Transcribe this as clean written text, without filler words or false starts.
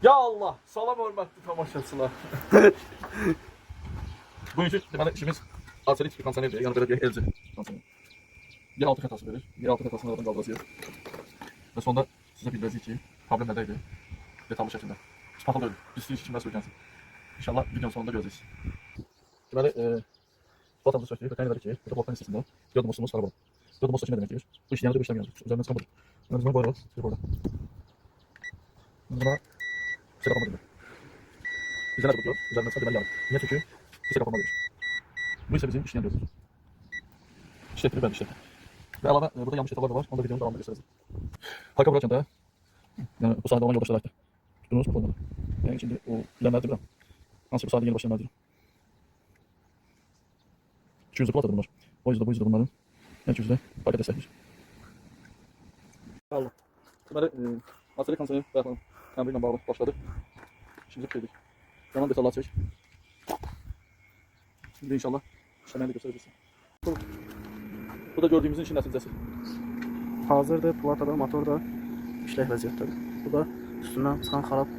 Ya Allah, salam hörmətli tamaşaçılar. Bugünkü deməli işimiz arterik bir kondisionerdir. Yəni belə deyək, LG kondisioner. Bir altı xətası verir. Bir altı xətasını aradan qaldıracağıq. Və sonda sizə bildirəcəyik ki, problem nədə idi? Detallı şəkildə. Spatol deyil. Biz istəyirik ki, kimlər söylənsin. İnşallah videonun sonunda görəcəksiniz. Deməli, spatolda sökdük və təyin edirik ki, burada blokların istəsində diodmosumuz xarab olub. Diodmos sökmə deməkdir. Bu işləyəndə bu işləməyəcək. Üzərindən çıxan budur. Üzərindən qoyuruq. Çıxır burada. Buna bir şey kapama demək. Bizə nə tutuyor? Üzərindən çıxan deməli yanır. Niyə? Çünki bir şey kapama demiş. Bu ise bizim işleyen diyoruz. İşlettirir ben işlettim. Ve əlavə burada yanlış detallar da var. Onu da videonun devamında göstereceğim. Parka bırakın da. Yani bu sahada olan yoldaşlar da. Tuttunuz mu konuda? Yani şimdi o bilenlerdir bilmem. Nasıl bu sahada yeni başlayanlardır. 200'lü platadır bunlar. O yüzden bu yüzden bunların en 200'lü parka destekmiş. Allah. Deməli, arterik kondisioner bayaqdan təmiri ilə bağlı başladı. İşimizi bitirdik. Yanan detallar çək. Şimdi inşallah işləməni də göstərəcəksin. Bu da gördüğümüzün işin nəticəsi. Hazırda platada motor da işlək vəziyyətdədir. Bu da üstündən çıxan xarab